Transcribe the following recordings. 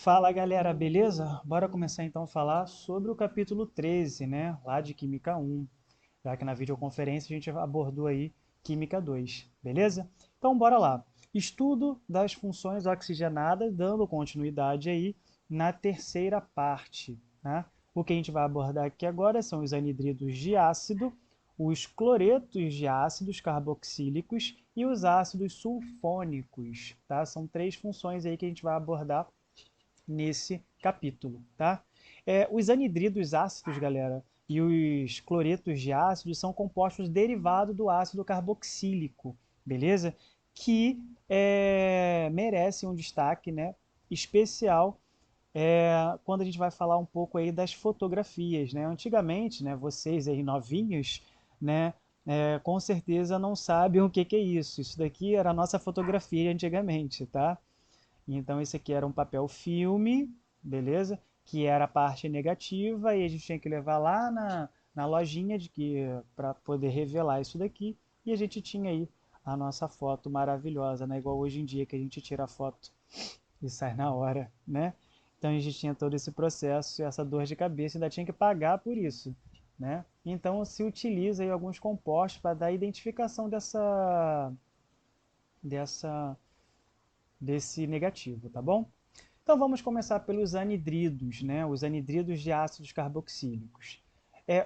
Fala galera, beleza? Bora começar então a falar sobre o capítulo 13, né? Lá de Química 1, já que na videoconferência a gente abordou aí Química 2, beleza? Então bora lá. Estudo das funções oxigenadas, dando continuidade aí na terceira parte, né? O que a gente vai abordar aqui agora são os anidridos de ácido, os cloretos de ácidos carboxílicos e os ácidos sulfônicos, tá? São três funções aí que a gente vai abordar nesse capítulo, tá? Os anidridos ácidos, galera, e os cloretos de ácido são compostos derivados do ácido carboxílico, beleza? Que merecem um destaque, né, especial quando a gente vai falar um pouco aí das fotografias, né? Antigamente, né, vocês aí novinhos, né, com certeza não sabem o que que é isso. Isso daqui era a nossa fotografia antigamente, tá? Então, esse aqui era um papel filme, beleza? Que era a parte negativa e a gente tinha que levar lá na lojinha para poder revelar isso daqui. E a gente tinha aí a nossa foto maravilhosa, né? Igual hoje em dia que a gente tira a foto e sai na hora, né? Então a gente tinha todo esse processo, essa dor de cabeça, e ainda tinha que pagar por isso, né? Então se utiliza aí alguns compostos para dar identificação dessa desse negativo, tá bom? Então vamos começar pelos anidridos, né? Os anidridos de ácidos carboxílicos.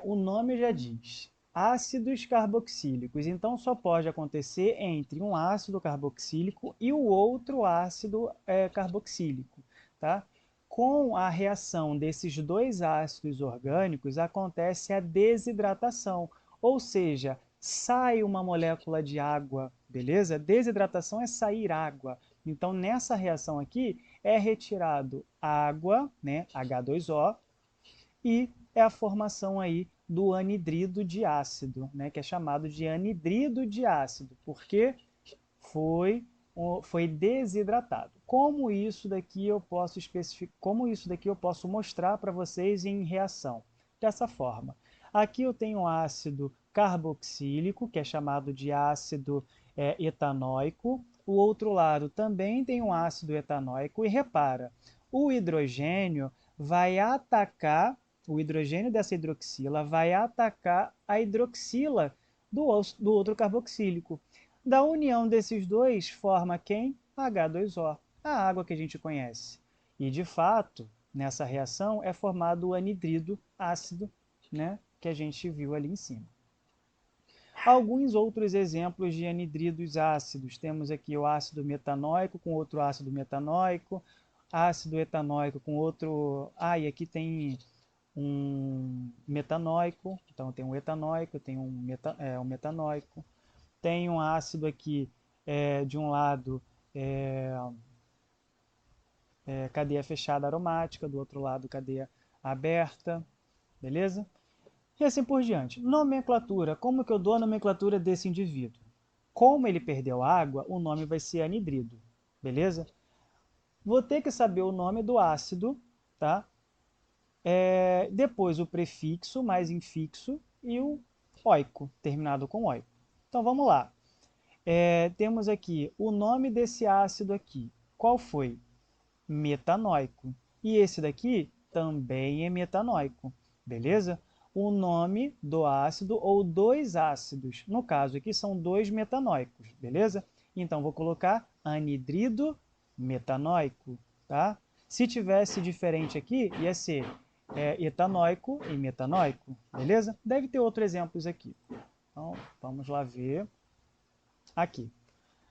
O nome já diz, ácidos carboxílicos. Então só pode acontecer entre um ácido carboxílico e o outro ácido carboxílico, tá? Com a reação desses dois ácidos orgânicos acontece a desidratação, ou seja, sai uma molécula de água, beleza? Desidratação é sair água. Então nessa reação aqui é retirado água, né, H2O, e é a formação aí do anidrido de ácido, né, que é chamado de anidrido de ácido, porque foi desidratado. Como isso daqui eu posso especificar, como isso daqui eu posso mostrar para vocês em reação? Dessa forma. Aqui eu tenho ácido carboxílico, que é chamado de ácido etanóico. O outro lado também tem um ácido etanóico. E repara, o hidrogênio vai atacar, o hidrogênio dessa hidroxila vai atacar a hidroxila do outro carboxílico. Da união desses dois, forma quem? H2O, a água que a gente conhece. E, de fato, nessa reação é formado o anidrido ácido, né, que a gente viu ali em cima. Alguns outros exemplos de anidridos ácidos. Temos aqui o ácido metanóico com outro ácido metanóico, ácido etanóico com outro... e aqui tem um metanóico, então tem um etanóico, tem um metanóico. Tem um ácido aqui, de um lado, é, cadeia fechada aromática, do outro lado, cadeia aberta, beleza? E assim por diante. Nomenclatura. Como que eu dou a nomenclatura desse indivíduo? Como ele perdeu água, o nome vai ser anidrido, beleza? Vou ter que saber o nome do ácido, tá? Depois o prefixo mais infixo e o oico, terminado com oico. Então vamos lá. Temos aqui o nome desse ácido aqui. Qual foi? Metanóico. E esse daqui também é metanóico, beleza? O nome do ácido ou dois ácidos. No caso aqui são dois metanóicos, beleza? Então vou colocar anidrido metanóico, tá? Se tivesse diferente aqui, ia ser etanóico e metanóico, beleza? Deve ter outros exemplos aqui. Então, vamos lá ver. Aqui.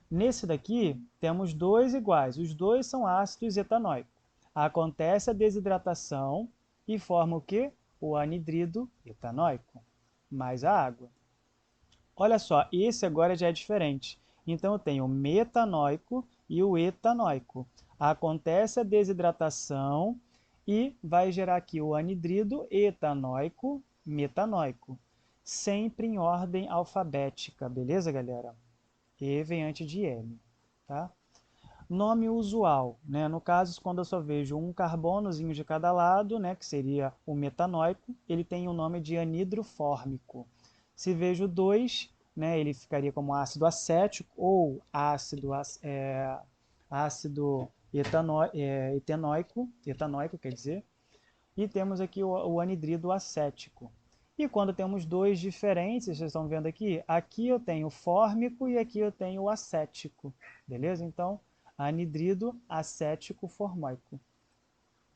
Nesse daqui, temos dois iguais. Os dois são ácidos etanóicos. Acontece a desidratação e forma o quê? O anidrido etanóico, mais a água. Olha só, esse agora já é diferente. Então, eu tenho o metanóico e o etanóico. Acontece a desidratação e vai gerar aqui o anidrido etanóico, metanóico. Sempre em ordem alfabética, beleza, galera? E vem antes de M, tá? Nome usual, né? No caso, quando eu só vejo um carbonozinho de cada lado, né, que seria o metanóico, ele tem o nome de anidro fórmico. Se vejo dois, né, ele ficaria como ácido acético ou ácido etanóico, quer dizer, e temos aqui o anidrido acético. E quando temos dois diferentes, vocês estão vendo aqui eu tenho fórmico e aqui eu tenho o acético, beleza? Então, anidrido acético formóico,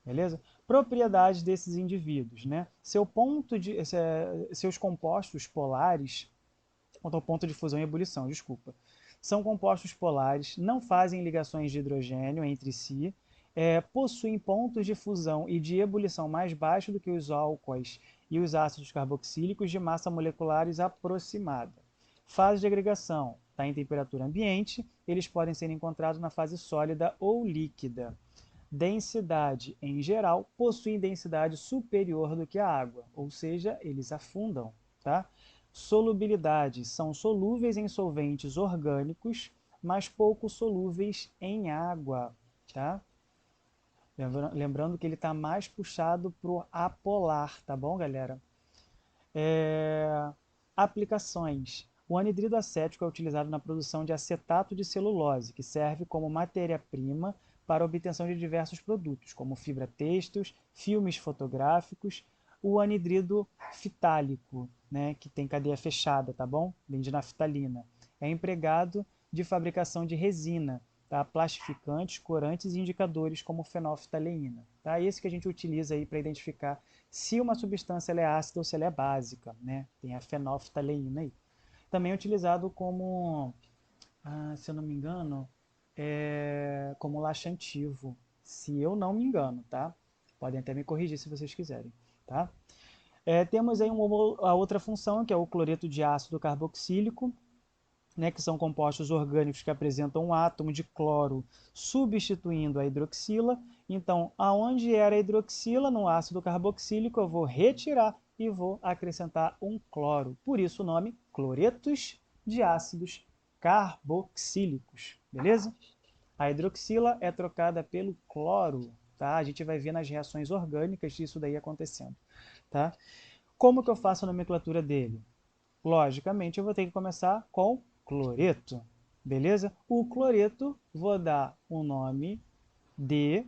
beleza? Propriedades desses indivíduos, né? Seus compostos polares, quanto ao ponto de fusão e ebulição, desculpa, são compostos polares, não fazem ligações de hidrogênio entre si, possuem pontos de fusão e de ebulição mais baixos do que os álcoois e os ácidos carboxílicos de massa moleculares aproximada. Fase de agregação está em temperatura ambiente, eles podem ser encontrados na fase sólida ou líquida. Densidade, em geral, possuem densidade superior do que a água, ou seja, eles afundam, tá? Solubilidade, são solúveis em solventes orgânicos, mas pouco solúveis em água, tá? Lembrando que ele está mais puxado para o apolar, tá bom, galera? Aplicações. O anidrido acético é utilizado na produção de acetato de celulose, que serve como matéria-prima para a obtenção de diversos produtos, como fibra têxteis, filmes fotográficos. O anidrido fitálico, né, que tem cadeia fechada, tá bom? Vem de naftalina. É empregado de fabricação de resina, tá? Plastificantes, corantes e indicadores como fenolftaleína. Tá? Esse que a gente utiliza aí para identificar se uma substância ela é ácida ou se ela é básica, né? Tem a fenolftaleína aí. Também é utilizado como, se eu não me engano, como laxantivo, se eu não me engano, tá? Podem até me corrigir se vocês quiserem, tá? Temos aí a outra função, que é o cloreto de ácido carboxílico, né, que são compostos orgânicos que apresentam um átomo de cloro substituindo a hidroxila. Então, aonde era a hidroxila no ácido carboxílico, eu vou retirar e vou acrescentar um cloro. Por isso o nome cloretos de ácidos carboxílicos, beleza? A hidroxila é trocada pelo cloro, tá? A gente vai ver nas reações orgânicas isso daí acontecendo, tá? Como que eu faço a nomenclatura dele? Logicamente, eu vou ter que começar com cloreto, beleza? O cloreto, vou dar o nome de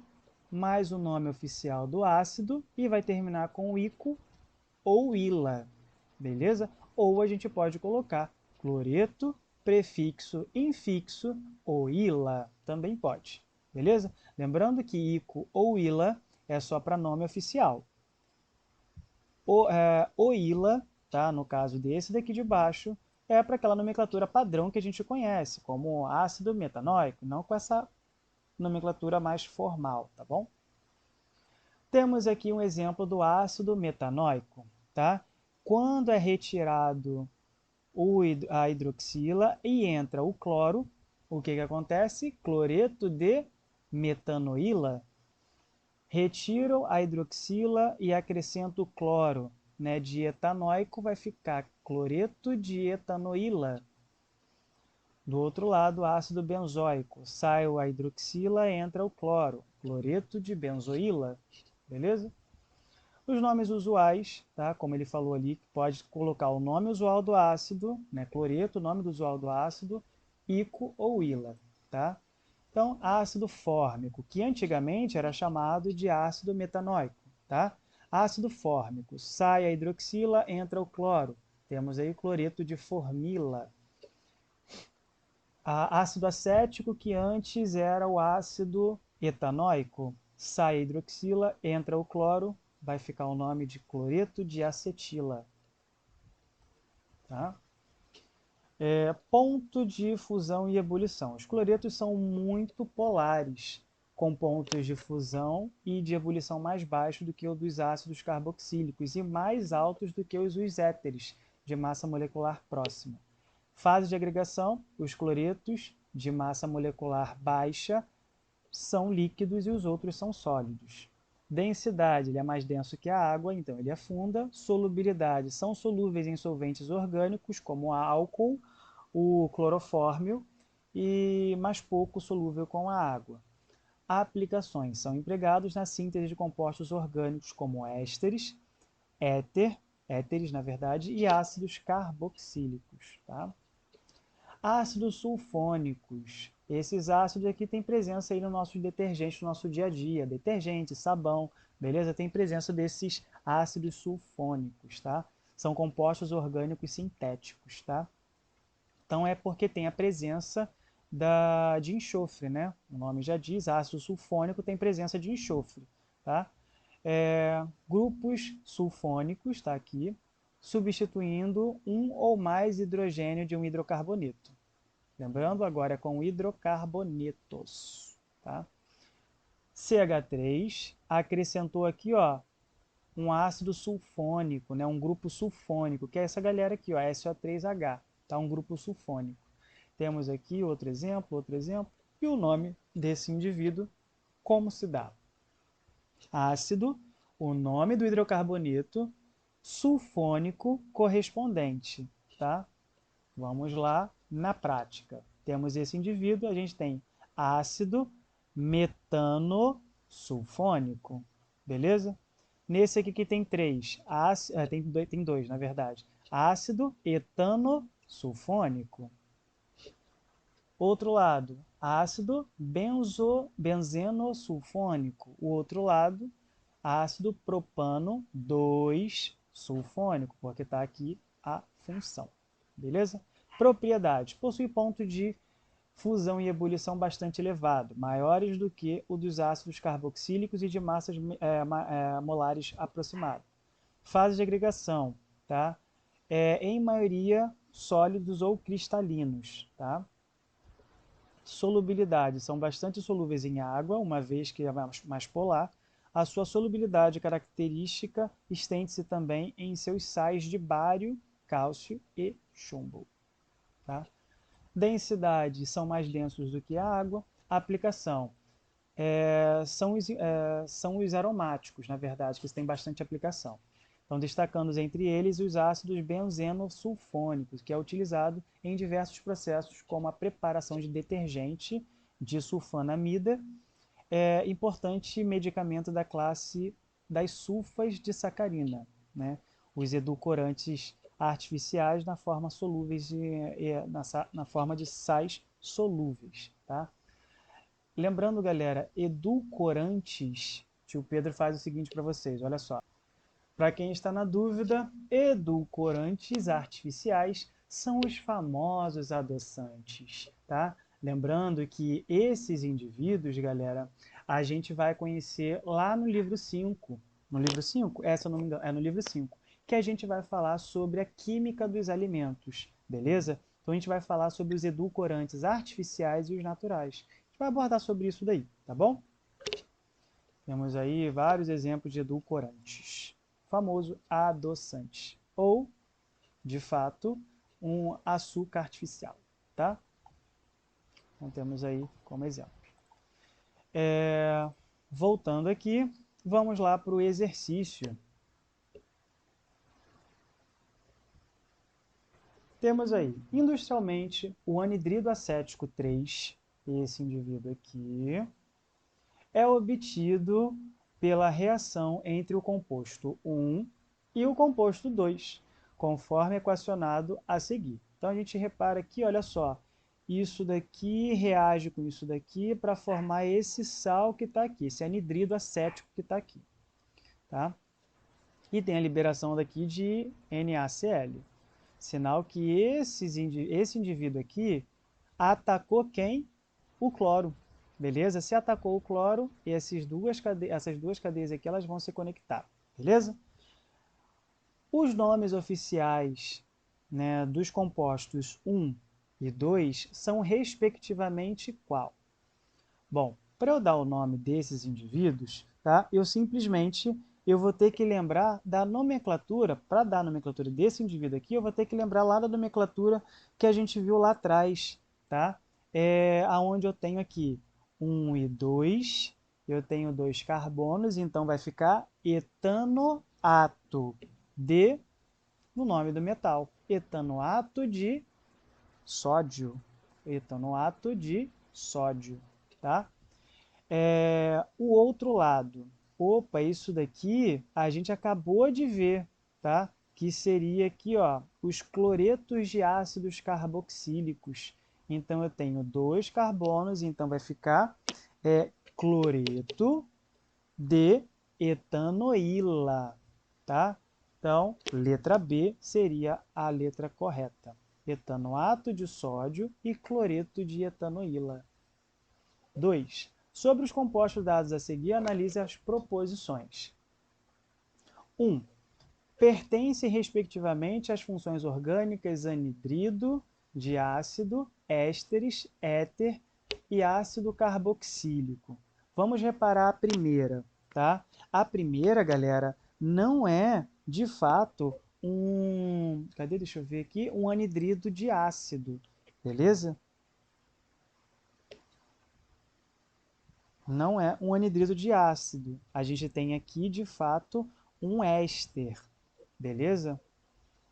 mais o nome oficial do ácido e vai terminar com ico ou ila, beleza? Ou a gente pode colocar cloreto, prefixo, infixo ou ila, também pode, beleza? Lembrando que ico ou ila é só para nome oficial. O ila, tá? No caso desse daqui de baixo, é para aquela nomenclatura padrão que a gente conhece, como ácido metanóico, não com essa nomenclatura mais formal, tá bom? Temos aqui um exemplo do ácido metanóico, tá? Quando é retirado a hidroxila e entra o cloro, o que acontece? Cloreto de metanoíla. Retiro a hidroxila e acrescento o cloro, né? De etanóico vai ficar cloreto de etanoíla. Do outro lado, ácido benzoico. Sai a hidroxila, entra o cloro. Cloreto de benzoíla. Beleza? Os nomes usuais, tá? Como ele falou ali, pode colocar o nome usual do ácido, né? Cloreto, o nome usual do ácido, ico ou ila, tá? Então, ácido fórmico, que antigamente era chamado de ácido metanóico, tá? Ácido fórmico, sai a hidroxila, entra o cloro. Temos aí o cloreto de formila. Ácido acético, que antes era o ácido etanóico, sai a hidroxila, entra o cloro, vai ficar o nome de cloreto de acetila. Tá? Ponto de fusão e ebulição. Os cloretos são muito polares, com pontos de fusão e de ebulição mais baixos do que o dos ácidos carboxílicos e mais altos do que os éteres, de massa molecular próxima. Fase de agregação, os cloretos de massa molecular baixa são líquidos e os outros são sólidos. Densidade, ele é mais denso que a água, então ele afunda. Solubilidade, são solúveis em solventes orgânicos, como o álcool, o clorofórmio, e mais pouco solúvel com a água. Aplicações, são empregados na síntese de compostos orgânicos, como ésteres, éteres, na verdade, e ácidos carboxílicos. Tá? Ácidos sulfônicos. Esses ácidos aqui têm presença aí no nosso detergente, no nosso dia a dia. Detergente, sabão, beleza? Tem presença desses ácidos sulfônicos, tá? São compostos orgânicos sintéticos, tá? Então é porque tem a presença de enxofre, né? O nome já diz, ácido sulfônico tem presença de enxofre, tá? Grupos sulfônicos, está aqui, substituindo um ou mais hidrogênio de um hidrocarboneto. Lembrando, agora é com hidrocarbonetos, tá? CH3 acrescentou aqui, ó, um ácido sulfônico, né, um grupo sulfônico, que é essa galera aqui, ó, SO3H, tá? Um grupo sulfônico. Temos aqui outro exemplo, e o nome desse indivíduo, como se dá? Ácido, o nome do hidrocarboneto, sulfônico correspondente, tá? Vamos lá na prática. Temos esse indivíduo, a gente tem ácido metanosulfônico, beleza? Nesse aqui que tem três, tem dois, na verdade. Ácido etanosulfônico. Outro lado, ácido benzenosulfônico. O outro lado, ácido propano 2-sulfônico, porque está aqui a função. Beleza? Propriedades. Possui ponto de fusão e ebulição bastante elevado, maiores do que o dos ácidos carboxílicos e de massas molares aproximadas. Fase de agregação, tá? Em maioria sólidos ou cristalinos, tá? Solubilidade, são bastante solúveis em água, uma vez que é mais polar. A sua solubilidade característica estende-se também em seus sais de bário, cálcio e chumbo. Tá? Densidade, são mais densos do que a água. Aplicação, são os aromáticos, na verdade, que têm bastante aplicação. Então, destacando entre eles os ácidos benzenosulfônicos, que é utilizado em diversos processos, como a preparação de detergente de sulfonamida, importante medicamento da classe das sulfas de sacarina, né? Os edulcorantes artificiais na forma solúveis na forma de sais solúveis, tá? Lembrando, galera, edulcorantes, tio Pedro faz o seguinte para vocês, olha só. Para quem está na dúvida, edulcorantes artificiais são os famosos adoçantes, tá? Lembrando que esses indivíduos, galera, a gente vai conhecer lá no livro 5. No livro 5? Se eu não me engano, é no livro 5, que a gente vai falar sobre a química dos alimentos, beleza? Então a gente vai falar sobre os edulcorantes artificiais e os naturais. A gente vai abordar sobre isso daí, tá bom? Temos aí vários exemplos de edulcorantes. Famoso adoçante, ou, de fato, um açúcar artificial, tá? Então, temos aí como exemplo. Voltando aqui, vamos lá para o exercício. Temos aí, industrialmente, o anidrido acético 3, esse indivíduo aqui, é obtido pela reação entre o composto 1 e o composto 2, conforme equacionado a seguir. Então, a gente repara aqui, olha só, isso daqui reage com isso daqui para formar esse sal que está aqui, esse anidrido acético que está aqui. Tá? E tem a liberação daqui de NaCl, sinal que esse indivíduo aqui atacou quem? O cloro. Beleza? Se atacou o cloro, essas duas cadeias aqui elas vão se conectar. Beleza? Os nomes oficiais, né, dos compostos 1 e 2 são respectivamente qual? Bom, para eu dar o nome desses indivíduos, tá, eu vou ter que lembrar da nomenclatura. Para dar a nomenclatura desse indivíduo aqui, eu vou ter que lembrar lá da nomenclatura que a gente viu lá atrás, tá? Aonde eu tenho aqui 1 e 2, eu tenho 2 carbonos, então vai ficar etanoato de, no nome do metal, etanoato de sódio. Etanoato de sódio, tá? O outro lado, opa, isso daqui a gente acabou de ver, tá? que seria aqui, ó, os cloretos de ácidos carboxílicos. Então, eu tenho 2 carbonos, então vai ficar cloreto de etanoíla, tá? Então, letra B seria a letra correta. Etanoato de sódio e cloreto de etanoíla. 2. Sobre os compostos dados a seguir, analise as proposições. 1. Pertencem, respectivamente, às funções orgânicas anidrido, diácido, ésteres, éter e ácido carboxílico. Vamos reparar a primeira, tá? A primeira, galera, não é, de fato, deixa eu ver aqui, um anidrido de ácido, beleza? Não é um anidrido de ácido. A gente tem aqui, de fato, um éster, beleza?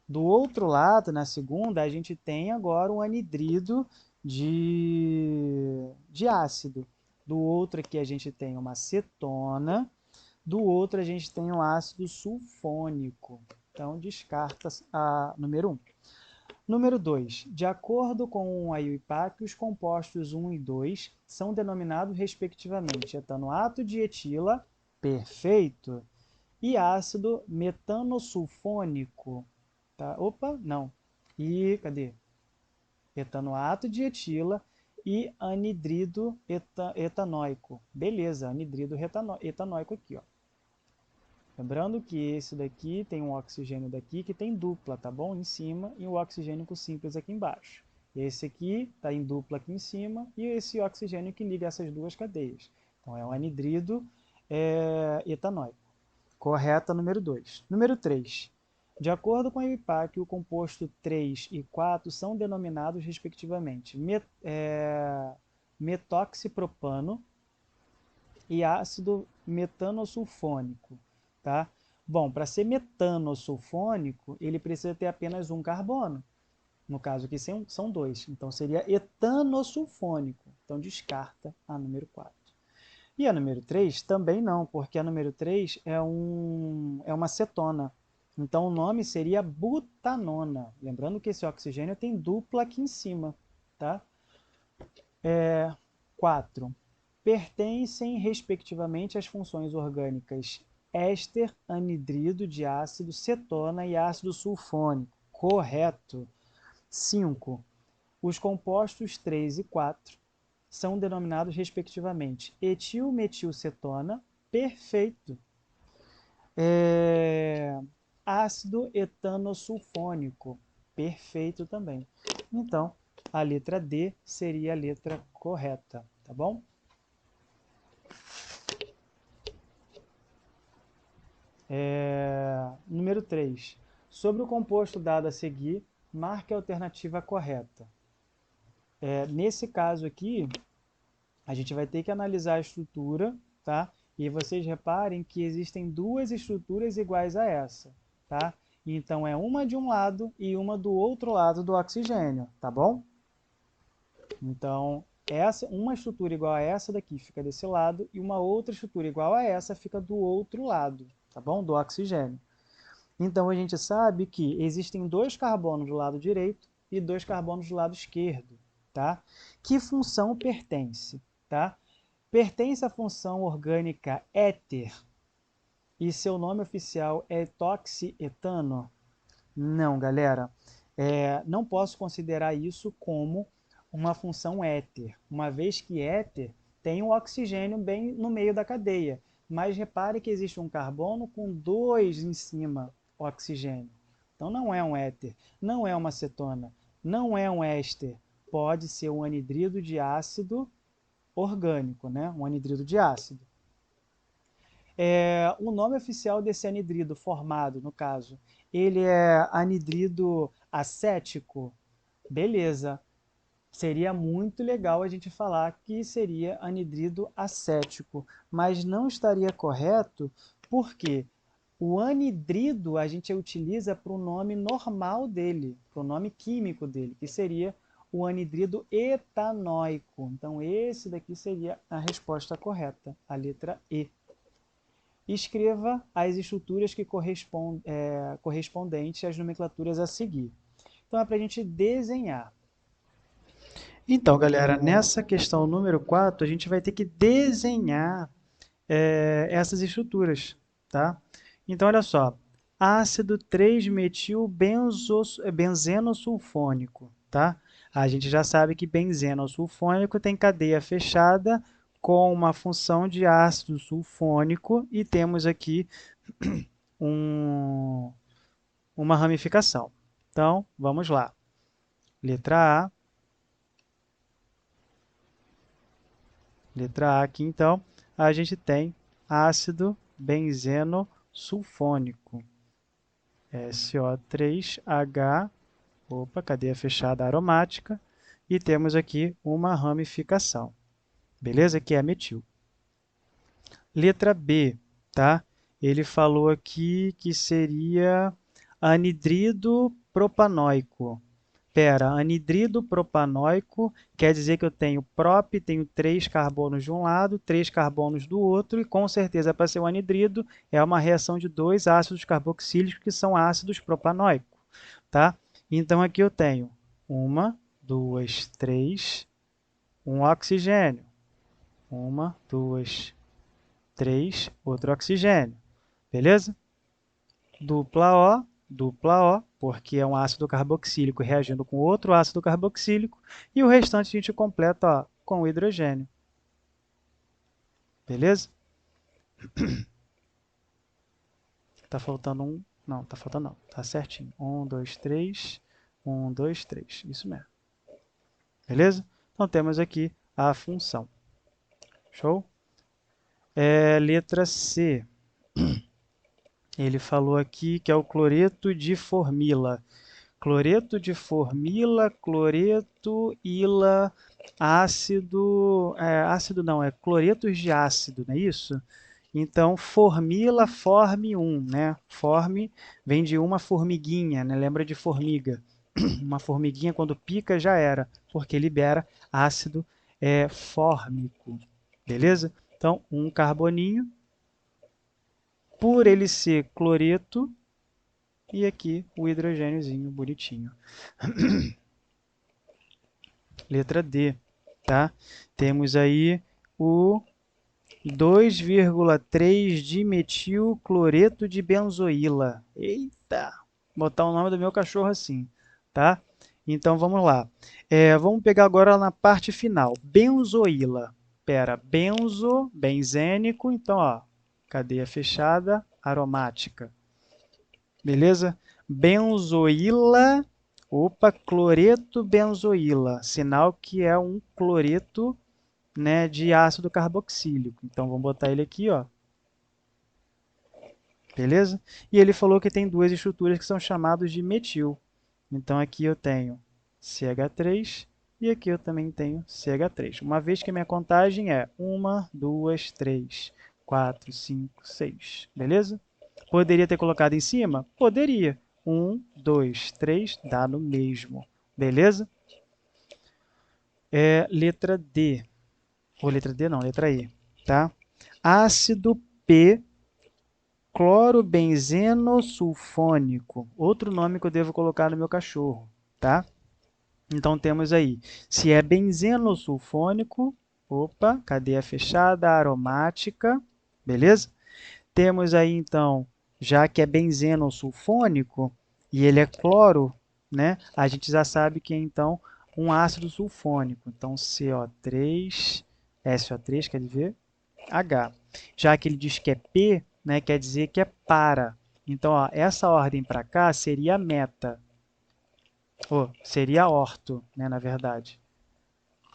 Do outro lado, na segunda, a gente tem agora um anidrido de ácido. Do outro aqui a gente tem uma cetona, do outro a gente tem um ácido sulfônico. Então, descarta a número 1. Número 2. De acordo com a IUPAC, os compostos 1 e 2 são denominados, respectivamente, etanoato de etila, perfeito, e ácido metanosulfônico. Tá? Opa, não. E cadê? Etanoato de etila e anidrido etanóico. Beleza, anidrido etanóico aqui, ó. Lembrando que esse daqui tem um oxigênio daqui que tem dupla, tá bom? Em cima e o oxigênio com simples aqui embaixo. Esse aqui está em dupla aqui em cima e esse oxigênio que liga essas duas cadeias. Então é um anidrido etanóico. Correta, número 2. Número 3. De acordo com a IUPAC, o composto 3 e 4 são denominados, respectivamente, metoxipropano e ácido metanosulfônico. Tá? Bom, para ser metanosulfônico, ele precisa ter apenas um carbono. No caso aqui são 2. Então, seria etanosulfônico. Então, descarta a número 4. E a número 3 também não, porque a número 3 é uma cetona. Então, o nome seria butanona. Lembrando que esse oxigênio tem dupla aqui em cima. Tá? 4. Pertencem, respectivamente, às funções orgânicas éster, anidrido de ácido, cetona e ácido sulfônico. Correto. 5. Os compostos 3 e 4 são denominados, respectivamente, etilmetilcetona, perfeito, ácido etanosulfônico, perfeito também. Então, a letra D seria a letra correta, tá bom? Número 3. Sobre o composto dado a seguir, marque a alternativa correta. Nesse caso aqui, a gente vai ter que analisar a estrutura, tá? E vocês reparem que existem duas estruturas iguais a essa, tá? Então, é uma de um lado e uma do outro lado do oxigênio, tá bom? Então, uma estrutura igual a essa daqui fica desse lado e uma outra estrutura igual a essa fica do outro lado, tá bom? Do oxigênio. Então, a gente sabe que existem 2 carbonos do lado direito e 2 carbonos do lado esquerdo, tá? Que função pertence, tá? Pertence à função orgânica éter e seu nome oficial é etoxietano? Não, galera. Não posso considerar isso como uma função éter, uma vez que éter tem um oxigênio bem no meio da cadeia. Mas repare que existe um carbono com 2 em cima, oxigênio. Então não é um éter, não é uma cetona, não é um éster. Pode ser um anidrido de ácido orgânico, né? Um anidrido de ácido. O nome oficial desse anidrido formado, no caso, ele é anidrido acético? Beleza. Seria muito legal a gente falar que seria anidrido acético, mas não estaria correto porque o anidrido a gente utiliza para o nome normal dele, para o nome químico dele, que seria o anidrido etanóico. Então, esse daqui seria a resposta correta, a letra E. escreva as estruturas que correspondentes às nomenclaturas a seguir. Então, é para a gente desenhar. Então, galera, nessa questão número 4, a gente vai ter que desenhar essas estruturas, tá? Então, olha só, ácido 3-metil-benzenosulfônico, tá? A gente já sabe que benzenosulfônico tem cadeia fechada com uma função de ácido sulfônico e temos aqui uma ramificação. Então, vamos lá. Letra A. Letra A aqui, então, a gente tem ácido benzenosulfônico. SO3H, opa, cadeia fechada aromática, e temos aqui uma ramificação, beleza? Que é metil. Letra B, tá? Ele falou aqui que seria anidrido propanoico. Pera, anidrido propanoico quer dizer que eu tenho prop, tenho 3 carbonos de um lado, 3 carbonos do outro, e com certeza para ser um anidrido é uma reação de 2 ácidos carboxílicos que são ácidos propanoicos, tá? Então aqui eu tenho 1, 2, 3, um oxigênio. 1, 2, 3, outro oxigênio, beleza? Dupla O, porque é um ácido carboxílico reagindo com outro ácido carboxílico, e o restante a gente completa, ó, com o hidrogênio. Beleza? Tá faltando um. Não, tá faltando não. Tá certinho. 1, 2, 3. 1, 2, 3. Isso mesmo. Beleza? Então temos aqui a função. Show? Letra C. Ele falou aqui que é o cloreto de formila. Cloreto de formila, cloreto, ila, ácido, ácido não, é cloretos de ácido, não é isso? Então, formila, forme 1, né? Forme vem de uma formiguinha, né? Lembra de formiga. Uma formiguinha, quando pica, já era, porque libera ácido fórmico, beleza? Então, um carboninho, por ele ser cloreto, e aqui o hidrogêniozinho bonitinho. Letra D, tá? Temos aí o 2,3 dimetilcloreto de benzoíla. Eita! Vou botar o nome do meu cachorro assim, tá? Então vamos lá. Vamos pegar agora na parte final. Benzoíla. Pera, benzênico. Então, ó, cadeia fechada, aromática. Beleza? Benzoíla, opa, cloreto benzoíla, sinal que é um cloreto, né, de ácido carboxílico. Então, vamos botar ele aqui, ó. Beleza? E ele falou que tem duas estruturas que são chamadas de metil. Então, aqui eu tenho CH3 e aqui eu também tenho CH3. Uma vez que a minha contagem é 1, 2, 3, 4, 5, 6. Beleza? Poderia ter colocado em cima? Poderia. 1, 2, 3, dá no mesmo. Beleza? Letra D. Ou letra D não, letra E. Tá? Ácido P clorobenzenosulfônico. Outro nome que eu devo colocar no meu cachorro. Tá? Então temos aí, se é benzenosulfônico, opa, cadeia fechada, aromática, beleza? Temos aí então, já que é benzenosulfônico e ele é cloro, né? A gente já sabe que é então um ácido sulfônico. Então CO3, SO3 quer dizer H. Já que ele diz que é P, né, quer dizer que é para. Então, ó, essa ordem para cá seria meta. Seria orto, né, na verdade.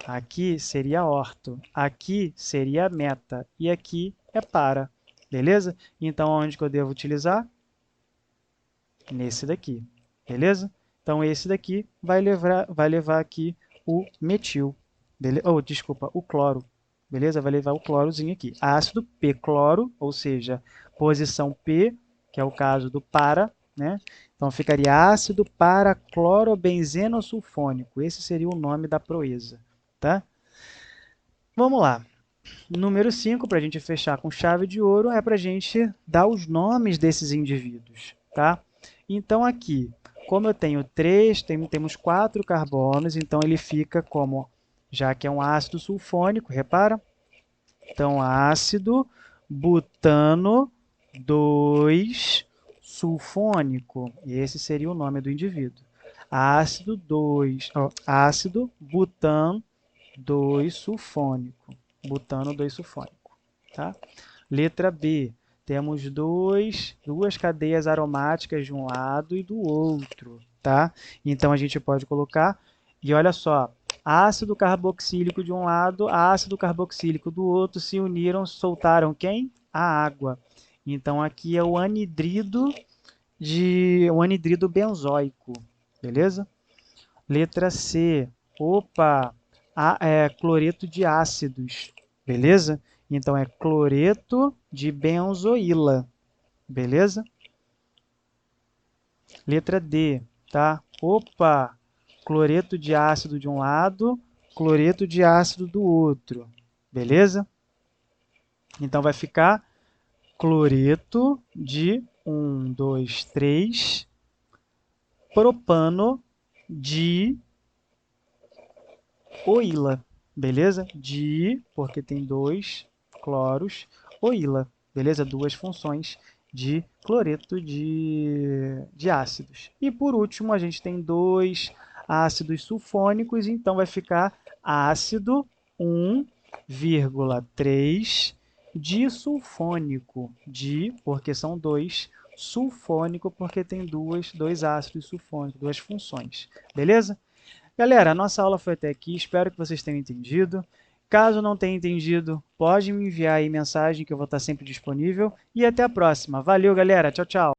Aqui seria orto, aqui seria meta e aqui é para. Beleza? Então, onde que eu devo utilizar? Nesse daqui. Beleza? Então, esse daqui vai levar aqui o metil. Desculpa, o cloro. Beleza? Vai levar o clorozinho aqui. Ácido P-cloro, ou seja, posição P, que é o caso do para, né? Então, ficaria ácido para-clorobenzenosulfônico. Esse seria o nome da proeza, tá? Vamos lá. Número 5, para a gente fechar com chave de ouro, é para a gente dar os nomes desses indivíduos, tá? Então, aqui, como eu tenho 3, temos 4 carbonos, então ele fica como, já que é um ácido sulfônico, repara? Então, ácido butano 2 sulfônico. Esse seria o nome do indivíduo. Ácido butano 2 sulfônico. Butano 2 sulfônico. Tá? Letra B. Temos duas cadeias aromáticas de um lado e do outro. Tá? Então, a gente pode colocar... E olha só, ácido carboxílico de um lado, ácido carboxílico do outro, se uniram, soltaram quem? A água. Então, aqui é o anidrido benzoico, beleza? Letra C, cloreto de ácidos, beleza? Então, é cloreto de benzoíla, beleza? Letra D, tá? Cloreto de ácido de um lado, cloreto de ácido do outro, beleza? Então, vai ficar cloreto de 1, 2, 3, propano de oíla, beleza? Porque tem 2 cloros, oíla, beleza? 2 funções de cloreto de ácidos. E por último, a gente tem 2 ácidos sulfônicos, então vai ficar ácido 1,3 disulfônico. Porque são 2, sulfônico, porque tem dois ácidos sulfônicos, 2 funções. Beleza? Galera, a nossa aula foi até aqui, espero que vocês tenham entendido. Caso não tenha entendido, pode me enviar aí mensagem que eu vou estar sempre disponível. E até a próxima. Valeu, galera. Tchau, tchau.